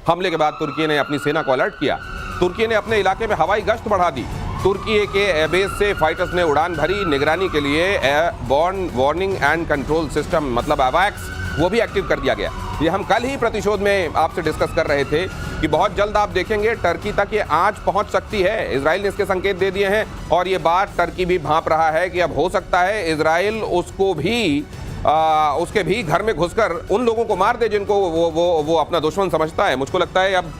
हमले के बाद तुर्की ने अपनी सेना को अलर्ट किया। तुर्की ने अपने इलाके में हवाई गश्त बढ़ा दी। तुर्की के एयरबेस से फाइटर्स ने उड़ान भरी। निगरानी के लिए airborne warning and control system मतलब AWACS वो भी एक्टिव कर दिया गया। ये हम कल ही प्रतिशोध में आपसे डिस्कस कर रहे थे कि बहुत जल्द आप देखेंगे टर्की तक ये आंच पहुंच सकती है। इजराइल ने इसके संकेत दे दिए हैं और ये बात टर्की भी भांप रहा है कि अब हो सकता है इजराइल उसको भी उसके भी घर में घुसकर उन लोगों को मार दे जिनको वो अपना दुश्मन समझता है। मुझको लगता है अब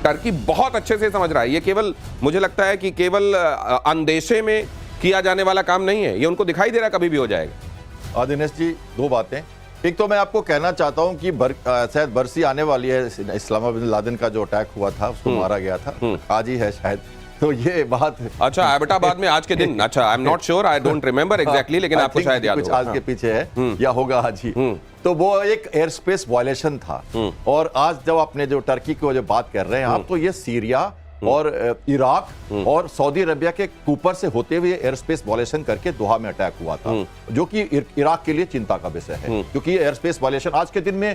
टर्की बहुत अच्छे से समझ रहा है। ये केवल मुझे लगता है कि केवल अंदेशे में किया जाने वाला काम नहीं है, ये उनको दिखाई दे रहा है कभी भी हो जाएगा। दिनेश जी, दो बातें। एक तो मैं आपको कहना चाहता हूं कि शायद बरसी आने वाली है। इस्लामा बिन लादेन का जो अटैक हुआ था, उसको मारा गया था, आज ही है शायद। तो ये बात अच्छा एबटाबाद में आज के दिन, अच्छा I am not sure, I don't remember exactly, लेकिन आपको शायद याद होगा। आज के पीछे है या होगा आज ही। तो वो एक एयर स्पेस वायलेशन था। और आज जब आपने जो टर्की की जो बात कर रहे हैं आप, तो ये सीरिया और इराक और सऊदी अरबिया के ऊपर से होते हुए एयर स्पेस वायलेशन करके दोहा में अटैक हुआ था, जो कि इराक के लिए चिंता का विषय है। क्योंकि ये एयर स्पेस वायलेशन आज के दिन में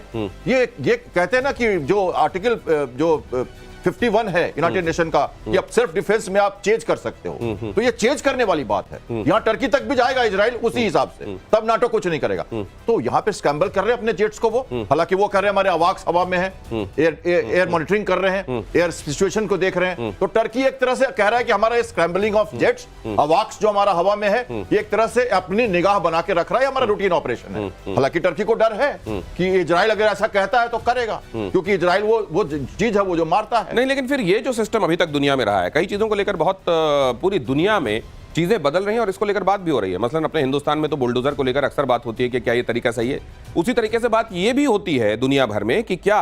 ये कहते हैं ना कि जो आर्टिकल जो 51 है यूनाइटेड नेशन का कि अब सेल्फ डिफेंस में आप चेंज कर सकते हो, तो ये चेंज करने वाली बात है। यहां टर्की तक भी जाएगा इजराइल उसी हिसाब से, तब नाटो कुछ नहीं करेगा। तो यहां पे स्क्रैम्बल कर रहे हैं अपने जेट्स को वो, हालांकि वो कर रहे हैं हमारे AWACS हवा में है, एयर मॉनिटरिंग कर रहे हैं, एयर सिचुएशन को देख रहे हैं। तो टर्की एक तरह से कह रहा है कि हमारा स्क्रैम्बलिंग ऑफ जेट्स, AWACS जो हमारा हवा में है, ये एक तरह से अपनी निगाह बना के रख रहा है, हमारा रूटीन ऑपरेशन है। हालांकि टर्की को डर है कि इजराइल अगर ऐसा कहता है तो करेगा, क्योंकि इजराइल वो चीज है वो जो मारता है। नहीं, लेकिन फिर ये जो सिस्टम अभी तक दुनिया में रहा है, कई चीजों को लेकर बहुत पूरी दुनिया में चीजें बदल रही हैं और इसको लेकर बात भी हो रही है। मसलन अपने हिंदुस्तान में तो बुलडोजर को लेकर अक्सर बात होती है कि क्या ये तरीका सही है। उसी तरीके से बात ये भी होती है दुनिया भर में कि क्या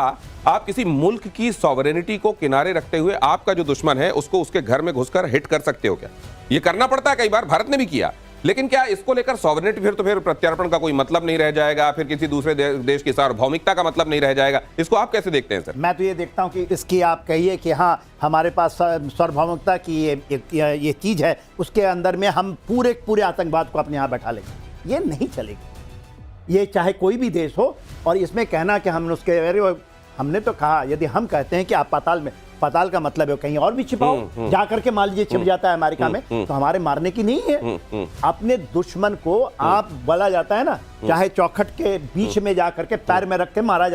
आप किसी मुल्क की सॉवरेनिटी को किनारे रखते हुए आपका जो दुश्मन है उसको उसके घर में घुसकर हिट कर सकते हो क्या? ये करना पड़ता है, कई बार भारत ने भी किया। लेकिन क्या इसको लेकर सॉवरेनिटी फिर प्रत्यार्पण का कोई मतलब नहीं रह जाएगा, फिर किसी दूसरे देश की सार्वभौमिकता का मतलब नहीं रह जाएगा? इसको आप कैसे देखते हैं सर? मैं तो ये देखता हूं कि इसकी आप कहिए कि हाँ हमारे पास सार्वभौमिकता की ये चीज है, उसके अंदर में हम पूरे आतंकवाद को अपने यहाँ बैठा लेंगे, ये नहीं चलेगी। ये चाहे कोई भी देश हो। और इसमें कहना कि हम हमने तो कहा यदि हम कहते हैं कि आप पाताल का मतलब है कहीं और भी छिपाओ, जाकर के मान लीजिए छिप जाता है अमेरिका में, तो हमारे मारने की नहीं है। अपने दुश्मन को आप बोला जाता है ना, चाहे चौखट के बीच में जाकर के पैर में रख के मारा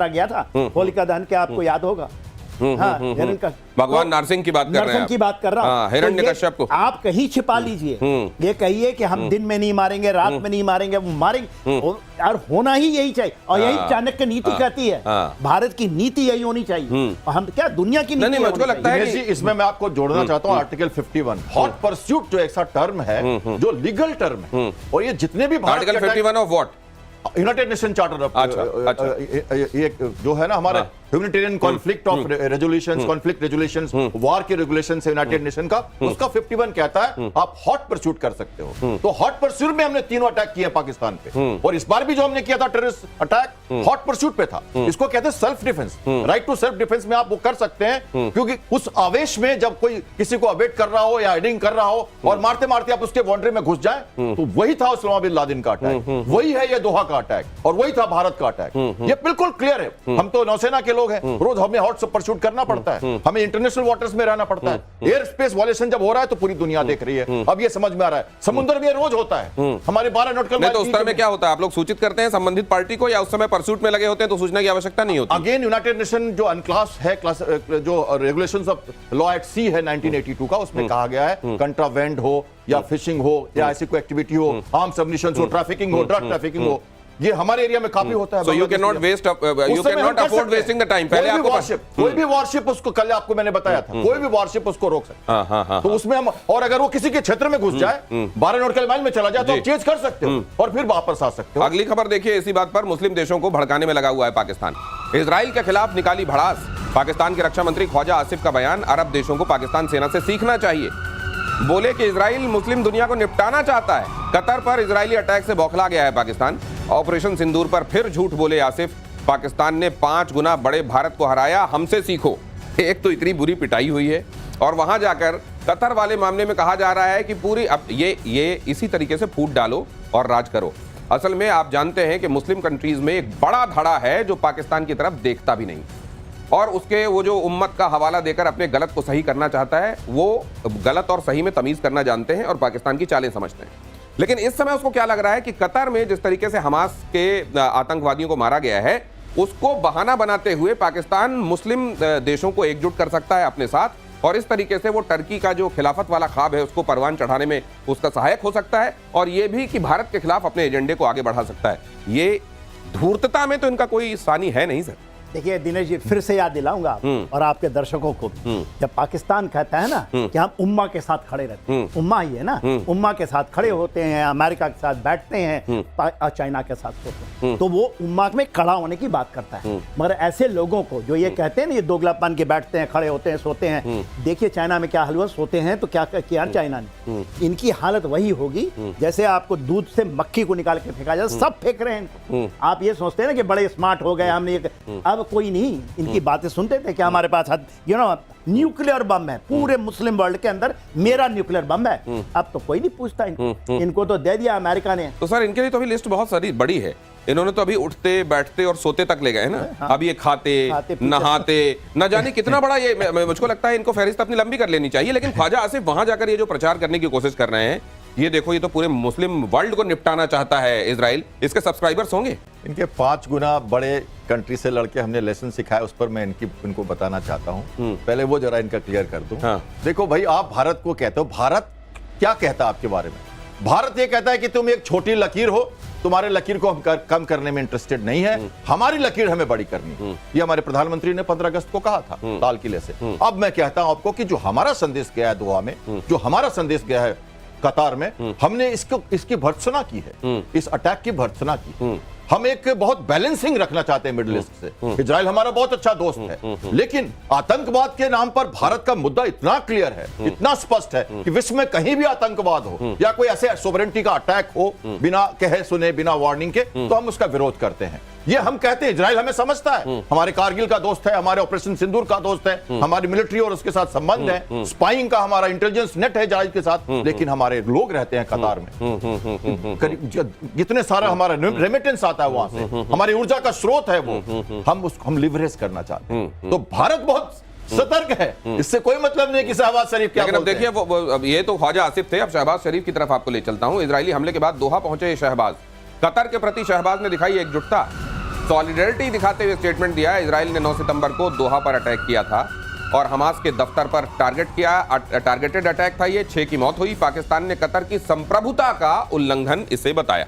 गया था होलिका दहन के, आपको याद होगा। हाँ, भगवान नरसिंह की बात कर रहे हैं, की बात कर रहा हूं। हिरण्यकश्यप को आप कहीं छिपा लीजिए, ये कहिए कि हम दिन में नहीं मारेंगे, रात में नहीं मारेंगे, वो मारेंगे। और होना ही यही चाहिए, और यही चाणक्य नीति कहती है। भारत की नीति यही होनी चाहिए, और हम क्या दुनिया की नीति? मुझको लगता है कि इसमें मैं आपको जोड़ना चाहता हूं आर्टिकल 51 हॉट परस्यूट जो ऐसा टर्म है जो लीगल टर्म है, और ये जितने भी article 51 of what? United Nation charter ये जो है ना हमारा humanitarian conflict of resolutions, conflict resolutions, war के रेगुलेशंस है यूनाइटेड नेशन का, उसका 51 कहता है आप हॉट परस्यूट कर सकते हो। तो हॉट परस्यूट में हमने तीनों अटैक किए पाकिस्तान पे, और इस बार भी जो हमने किया था टेररिस्ट अटैक हॉट परस्यूट पे था। इसको कहते हैं self defence, right to self defence में आप वो कर सकते हैं, क्योंकि उस आवेश में जब कोई किसी को अवेट कर रहा हो या हाइडिंग कर रहा हो और मारते मारते आप उसके बाउंड्री में घुस जाए, तो वही था उस्मामा बिन लादेन का अटैक, वही है ये दोहा का अटैक, और वही था भारत का अटैक। ये बिल्कुल क्लियर है। हम तो नौसेना के लोग हैं, रोज हमें हॉट परस्यूट करना पड़ता है, हमें इंटरनेशनल वाटर्स में रहना पड़ता है। एयर स्पेस वायलेशन जब हो रहा है तो पूरी दुनिया देख रही है, अब ये समझ में आ रहा है। समुद्र में रोज होता है, हमारे 12 नॉटिकल माइल। तो उस समय में क्या होता है, आप लोग सूचित करते हैं संबंधित पार्टी को, या उस समय परस्यूट में लगे होते हैं तो सूचना की आवश्यकता नहीं होती? अगेन यूनाइटेड नेशन जो अनक्लास है, जो रेगुलेशंस ऑफ लॉ एट सी है 1982 का, उसमें कहा गया है कंट्राबैंड हो या फिशिंग हो या ऐसी कोई एक्टिविटी हो, आर्म्स सबमिशंस हो, ट्रैफिकिंग हो, ड्रग ट्रैफिकिंग हो, ये हमारे एरिया में काफी होता है। So you cannot waste, you cannot afford wasting the time. पहले आपको कोई भी वॉरशिप उसको, कल आपको मैंने बताया था, कोई भी वॉरशिप उसको रोक सकता है। तो उसमें हम, और अगर वो किसी के क्षेत्र में घुस जाए, 12 नॉटिकल माइल में चला जाए, तो आप चेंज कर सकते हो और फिर वापस आ सकते हो। अगली खबर देखिए, इसी बात पर मुस्लिम देशों को भड़काने में लगा हुआ है पाकिस्तान। इजराइल के खिलाफ निकाली भड़ास। पाकिस्तान के रक्षा मंत्री ख्वाजा आसिफ का बयान, अरब देशों को पाकिस्तान सेना से सीखना चाहिए। बोले कि इजराइल मुस्लिम दुनिया को निपटाना चाहता है। कतर पर इजरायली अटैक से बौखला गया है पाकिस्तान। ऑपरेशन सिंदूर पर फिर झूठ बोले आसिफ। पाकिस्तान ने 5 गुना बड़े भारत को हराया, हमसे सीखो। एक तो इतनी बुरी पिटाई हुई है, और वहां जाकर कतर वाले मामले में कहा जा रहा है कि पूरी अब ये इसी तरीके से फूट डालो और राज करो। असल में आप जानते हैं कि मुस्लिम कंट्रीज में एक बड़ा धड़ा है जो पाकिस्तान की तरफ देखता भी नहीं। और उसके वो जो उम्मत का हवाला देकर अपने गलत को सही करना चाहता है, वो गलत और सही में तमीज करना जानते हैं और पाकिस्तान की चालें समझते हैं। लेकिन इस समय उसको क्या लग रहा है कि कतर में जिस तरीके से हमास के आतंकवादियों को मारा गया है, उसको बहाना बनाते हुए पाकिस्तान मुस्लिम देशों को एकजुट कर सकता है अपने साथ, और इस तरीके से वो टर्की का जो खिलाफत वाला ख्वाब है उसको परवान चढ़ाने में उसका सहायक हो सकता है, और ये भी कि भारत के खिलाफ अपने एजेंडे को आगे बढ़ा सकता है। ये धूर्तता में तो इनका कोई सानी है नहीं सर। देखिए दिनेश जी, फिर से याद दिलाऊंगा आपको और आपके दर्शकों को भी, जब पाकिस्तान कहता है ना कि हम उम्मा के साथ खड़े रहते हैं, उम्मा ही है ना, उम्मा के साथ खड़े होते हैं, अमेरिका के साथ बैठते हैं और चाइना के साथ सोते हैं, तो वो उम्मा में खड़ा होने की बात करता है। मगर ऐसे लोगों को जो ये कहते हैं ना, ये दोगलापन के बैठते हैं, खड़े होते हैं, सोते हैं, देखिए चाइना में क्या हाल, सोते हैं तो क्या किया चाइना ने, इनकी हालत वही होगी जैसे आपको दूध से मक्खी को निकाल के फेंका जाए, सब फेंक रहे हैं इनको। आप ये सोचते हैं ना कि बड़े स्मार्ट हो गए हमने, अब कोई नहीं इनकी बातें सुनते थे कि हमारे पास न्यूक्लियर बम है, पूरे मुस्लिम वर्ल्ड के अंदर मेरा न्यूक्लियर बम है। अब तो कोई नहीं पूछता इनको तो दे दिया अमेरिका ने। तो सर इनके लिए तो अभी लिस्ट बहुत सारी बड़ी है, इन्होंने तो अभी उठते बैठते और सोते तक ले गए ना। हाँ। अब ये खाते नहाते न जाने कितना बड़ा, ये मुझको लगता है इनको फहरिस्त अपनी लंबी कर लेनी चाहिए। लेकिन ख्वाजा आसिफ वहां जाकर ये जो प्रचार करने की कोशिश कर रहे हैं, ये देखो, ये तो पूरे मुस्लिम वर्ल्ड को निपटाना चाहता है इजराइल, इसके सब्सक्राइबर्स होंगे इनके 5 गुना बड़े कंट्री से लड़के हमने लेसन सिखाया, उस पर मैं इनको बताना चाहता हूं। पहले वो जरा इनका क्लियर कर दूं। हाँ। देखो भाई, आप भारत को कहते हो, भारत क्या कहता है आपके बारे में? भारत ये कहता है कि तुम एक छोटी लकीर हो, तुम्हारे लकीर को हम कम करने में इंटरेस्टेड नहीं है, हमारी लकीर हमें बड़ी करनी। ये हमारे प्रधानमंत्री ने 15 अगस्त को कहा था लाल किले से। अब मैं कहता हूं आपको कि जो हमारा संदेश गया है दुआ में, जो हमारा संदेश गया है कतार में, हमने इसकी भर्त्सना की है, इस अटैक की भर्त्सना की। हम एक बहुत बैलेंसिंग रखना चाहते हैं मिडिल ईस्ट से। इजराइल हमारा बहुत अच्छा दोस्त है, लेकिन आतंकवाद के नाम पर भारत का मुद्दा इतना क्लियर है, इतना स्पष्ट है कि विश्व में कहीं भी आतंकवाद हो या कोई ऐसे सोवरेनिटी का अटैक हो बिना कहे सुने, बिना वार्निंग के, तो हम उसका विरोध करते हैं। ये हम कहते हैं, इजराइल हमें समझता है, हमारे कारगिल का दोस्त है, हमारे ऑपरेशन सिंदूर का दोस्त है, हमारी मिलिट्री और उसके साथ संबंध है, स्पाइंग का हमारा इंटेलिजेंस नेट है इजराइल के साथ, लेकिन हमारे लोग रहते हैं कतार में, जितने सारा हमारा रेमिटेंस आता है वहां से, हमारी ऊर्जा का स्रोत है वो, हम लिवरेज करना चाहते हैं। तो भारत बहुत सतर्क है, इससे कोई मतलब नहीं कि शहबाज शरीफ क्या बोलते हैं। देखिए, ये तो ख्वाजा आसिफ थे, अब शहबाज शरीफ की तरफ आपको ले चलता हूं। इजरायली हमले के बाद दोहा पहुंचे शहबाज, कतर के प्रति शहबाज ने दिखाई एकजुटता, सॉलिडरिटी दिखाते हुए स्टेटमेंट दिया। इजराइल ने 9 सितंबर को दोहा पर अटैक किया था और हमास के दफ्तर पर टारगेट किया, टारगेटेड अटैक था ये, 6 की मौत हुई। पाकिस्तान ने कतर की संप्रभुता का उल्लंघन इसे बताया।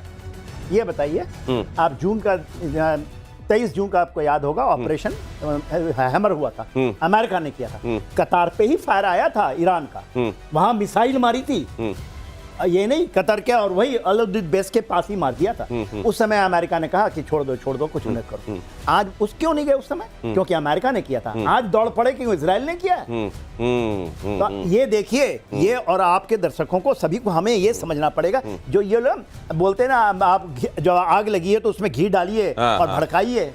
ये बताइए, आप 23 जून का आपको याद होगा, ऑपरेशन हैमर हुआ था, अमेरिका ने किया था, कतार पे ही फायर आया था ईरान का, वहां मिसाइल मारी थी, ये नहीं कतर के, और वही अल-उद बेस के पास ही मार दिया था। उस समय अमेरिका ने कहा कि छोड़ दो, कुछ नहीं करो। आज क्यों नहीं गए उस समय? क्योंकि अमेरिका ने किया था। आज दौड़ पड़े क्यों? इजराइल ने किया है। तो ये देखिए, ये और आपके दर्शकों को सभी को हमें ये समझना पड़ेगा, जो ये लोग बोलते हैं ना, आप जो आग लगी है तो उसमें घी डालिए और भड़काइए,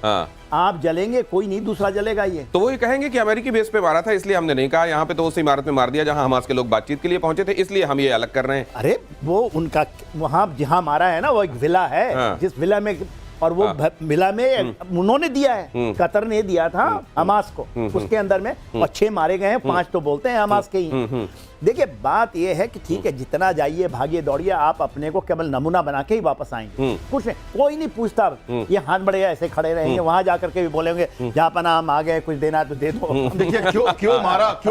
आप जलेंगे, कोई नहीं दूसरा जलेगा। ये तो वो ये कहेंगे कि अमेरिकी बेस पे मारा था इसलिए हमने नहीं कहा, यहाँ पे तो उस इमारत में मार दिया जहां हमास के लोग बातचीत के लिए पहुंचे थे, इसलिए हम ये अलग कर रहे हैं। अरे वो उनका वहां जहां मारा है ना, वो एक विला है, जिस विला में, और वो विला में उन्होंने दिया है, कतर ने दिया था हमास को, उसके अंदर में, और 6 मारे गए हैं, 5 तो बोलते हैं हमास के ही। देखिए बात यह है कि ठीक है, जितना जाइए भागिए दौड़िए, आप अपने को केवल नमूना बना के ही वापस आएंगे, कुछ नहीं, कोई नहीं पूछता। ये हाथ बड़े ऐसे खड़े रहेंगे, वहां जाकर के भी बोलेंगे जहाँ पना हम आ गए, कुछ देना तो दे दो। देखिए क्यों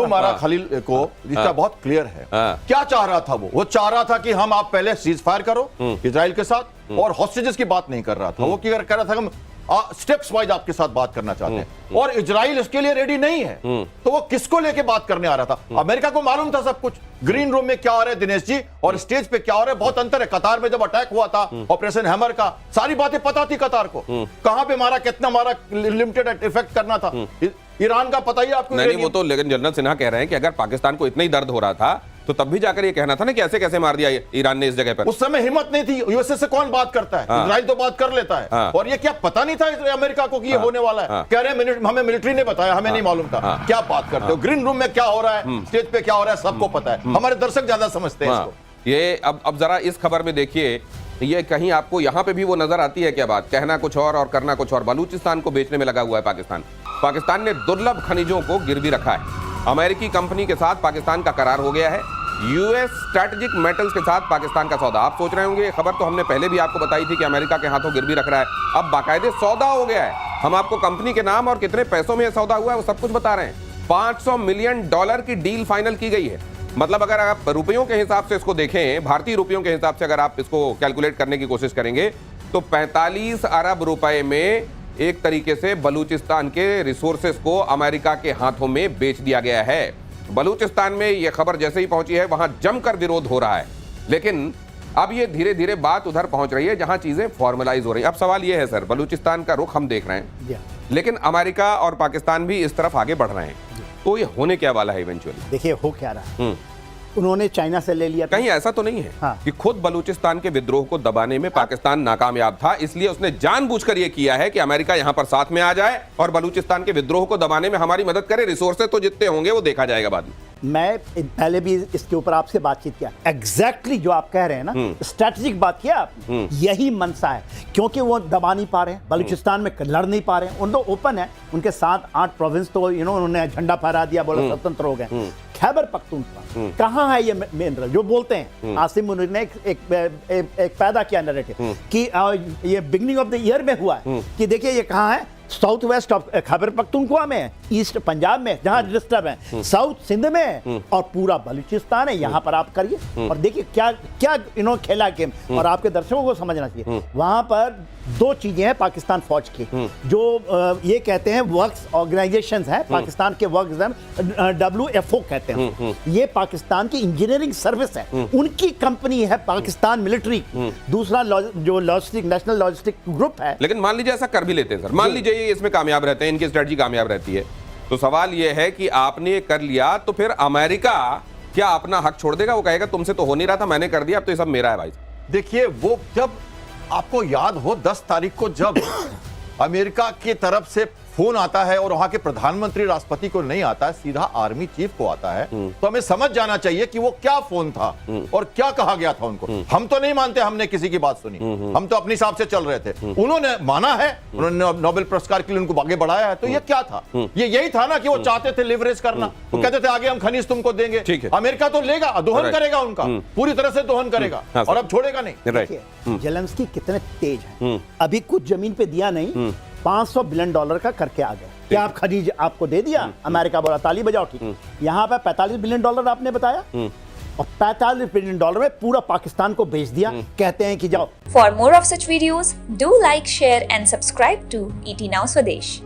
मारा खलील को, इसका बहुत क्लियर है। क्या चाह रहा था वो चाह रहा था कि हम, आप पहले सीज फायर करो इजराइल के साथ, और हॉस्टेजेस की बात नहीं कर रहा था, वो क्या कह रहा था, हम स्टेप्स वाइज आपके साथ बात करना चाहते हैं, और इजराइल इसके लिए रेडी नहीं है। तो वो किसको लेके बात करने आ रहा था? अमेरिका को मालूम था सब कुछ, ग्रीन रूम में क्या हो रहा है दिनेश जी, और स्टेज पे क्या हो रहा है, बहुत अंतर है। कतार में जब अटैक हुआ था ऑपरेशन हैमर का, सारी बातें पता थी कतार को, कहां पे मारा, कितना मारा, लिमिटेड इफेक्ट करना था। ईरान का पता ही आपको नहीं, वो तो, लेकिन जनरल सिन्हा कह रहे हैं कि अगर पाकिस्तान को इतना ही दर्द हो रहा था तो तब भी जाकर ये कहना था ना कि ऐसे कैसे मार दिया ईरान ने इस जगह पर। उस समय हिम्मत नहीं थी, यूएसए से कौन बात करता है, इजराइल तो बात कर लेता है। और ये क्या पता नहीं था अमेरिका को कि ये होने वाला है? कह रहे हैं हमें मिलिट्री ने बताया, हमें नहीं मालूम था। क्या बात करते हो? ग्रीन रूम में क्या हो रहा है, स्टेज पे क्या हो रहा है, सबको पता है। हमारे दर्शक ज्यादा समझते हैं इसको। ये अब जरा इस खबर में देखिए, ये कहीं आपको यहां पे भी वो नजर आती है क्या बात? कहना कुछ और करना कुछ और। बलूचिस्तान को बेचने में लगा हुआ है पाकिस्तान। पाकिस्तान ने दुर्लभ खनिजों को गिरवी रखा है। अमेरिकी कंपनी के साथ पाकिस्तान का करार हो गया है। यूएस स्ट्रैटेजिक मेटल्स के साथ पाकिस्तान का सौदा। आप सोच रहे होंगे ये खबर तो हमने पहले भी आपको बताई थी कि अमेरिका के हाथों गिरवी रख रहा है। अब बाकायदे सौदा हो गया है। हम आपको कंपनी के नाम और कितने पैसों में यह सौदा हुआ है वो सब कुछ बता रहे हैं। $500 मिलियन की डील फाइनल की गई है। मतलब अगर आप रुपयों के हिसाब से इसको देखें, भारतीय रुपयों के हिसाब से अगर आप इसको कैलकुलेट करने की कोशिश करेंगे तो 45 अरब रुपए में एक तरीके से बलूचिस्तान के रिसोर्सेस को अमेरिका के हाथों में बेच दिया गया है। बलूचिस्तान में यह खबर जैसे ही पहुंची है वहां जमकर विरोध हो रहा है, लेकिन अब ये धीरे धीरे बात उधर पहुंच रही है जहां चीजें फॉर्मलाइज हो रही हैं। अब सवाल यह है सर, बलूचिस्तान का रुख हम देख रहे हैं, लेकिन अमेरिका और पाकिस्तान भी इस तरफ आगे बढ़ रहे हैं, तो ये होने क्या वाला है इवेंचुअली? देखिए हो क्या रहा है, उन्होंने चाइना से ले लिया। कहीं ऐसा तो नहीं है हाँ। कि खुद बलूचिस्तान के विद्रोह को दबाने में पाकिस्तान नाकामयाब था, इसलिए उसने जानबूझकर यह किया है कि अमेरिका यहां पर साथ में आ जाए और बलूचिस्तान के विद्रोह को दबाने में हमारी मदद करे। रिसोर्सेज तो जितने होंगे वो देखा जाएगा बाद में। मैं पहले भी इसके ऊपर आपसे बातचीत किया, एग्जैक्टली जो आप कह रहे हैं ना, स्ट्रेटेजिक बात किया आपने, यही मनसा है, क्योंकि वो दबा नहीं पा रहे हैं, बलूचिस्तान में लड़ नहीं पा रहे हैं। उन तो ओपन है, उनके 7-8 प्रोविंस तो उन्होंने झंडा फहरा दिया, बोला स्वतंत्र हो गए। खैबर पख्तूनख्वा कहाँ है ये मिनरल जो बोलते हैं? आसिम मुनीर ने एक पैदा किया नैरेटिव कि ये बिगनिंग ऑफ द ईयर में हुआ है कि देखिए ये कहाँ है, south west of Khyber Pakhtunkhwa में है, ईस्ट पंजाब में जहां डिस्टर्ब है, साउथ सिंध में है और पूरा बलूचिस्तान है। यहां पर आप करिए और देखिए क्या क्या इन्होंने खेला गेम, और आपके दर्शकों को समझना चाहिए वहां पर दो चीजें हैं पाकिस्तान फौज की, जो ये कहते हैं वर्क्स ऑर्गेनाइजेशंस हैं, पाकिस्तान के वर्क्स WFO कहते हैं, ये पाकिस्तान की इंजीनियरिंग सर्विस है, उनकी कंपनी है पाकिस्तान मिलिट्री। दूसरा जो लॉजिस्टिक नेशनल लॉजिस्टिक ग्रुप है। लेकिन मान लीजिए ऐसा कर भी लेते हैं सर, मान लीजिए ये इसमें कामयाब रहते हैं, इनकी स्ट्रेटजी कामयाब रहती है, तो सवाल ये है कि आपने ये कर लिया तो फिर अमेरिका क्या अपना हक छोड़ देगा? वो कहेगा तुमसे तो हो नहीं रहा था, मैंने कर दिया, अब तो ये सब मेरा है भाई। देखिए वो जब आपको याद हो 10 तारीख को जब अमेरिका की तरफ से फोन आता है और वहां के प्रधानमंत्री राष्ट्रपति को नहीं आता है, सीधा आर्मी चीफ को आता है, तो हमें समझ जाना चाहिए कि वो क्या फोन था और क्या कहा गया था उनको। हम तो नहीं मानते हमने किसी की बात सुनी, हम तो अपने हिसाब से चल रहे थे, उन्होंने माना है, उन्होंने नोबेल पुरस्कार के लिए उनको आगे बढ़ाया है। तो ये क्या था? ये यही था ना कि वो चाहते थे लिवरेज करना, वो कहते थे आगे हम खनिज तुमको देंगे, अमेरिका तो लेगा, दोहन करेगा, उनका पूरी तरह से दोहन करेगा और अब छोड़ेगा नहीं। जेलेंस्की कितने तेज हैं, अभी कुछ जमीन पे दिया नहीं, $500 बिलियन का करके आ गए। क्या आप खनिज आपको दे दिया? अमेरिका बोला ताली बजाओ, ठीक। यहाँ पे $45 बिलियन आपने बताया और $45 बिलियन में पूरा पाकिस्तान को बेच दिया, कहते हैं कि जाओ। For more of such videos do like share and subscribe to ET Now Swadesh।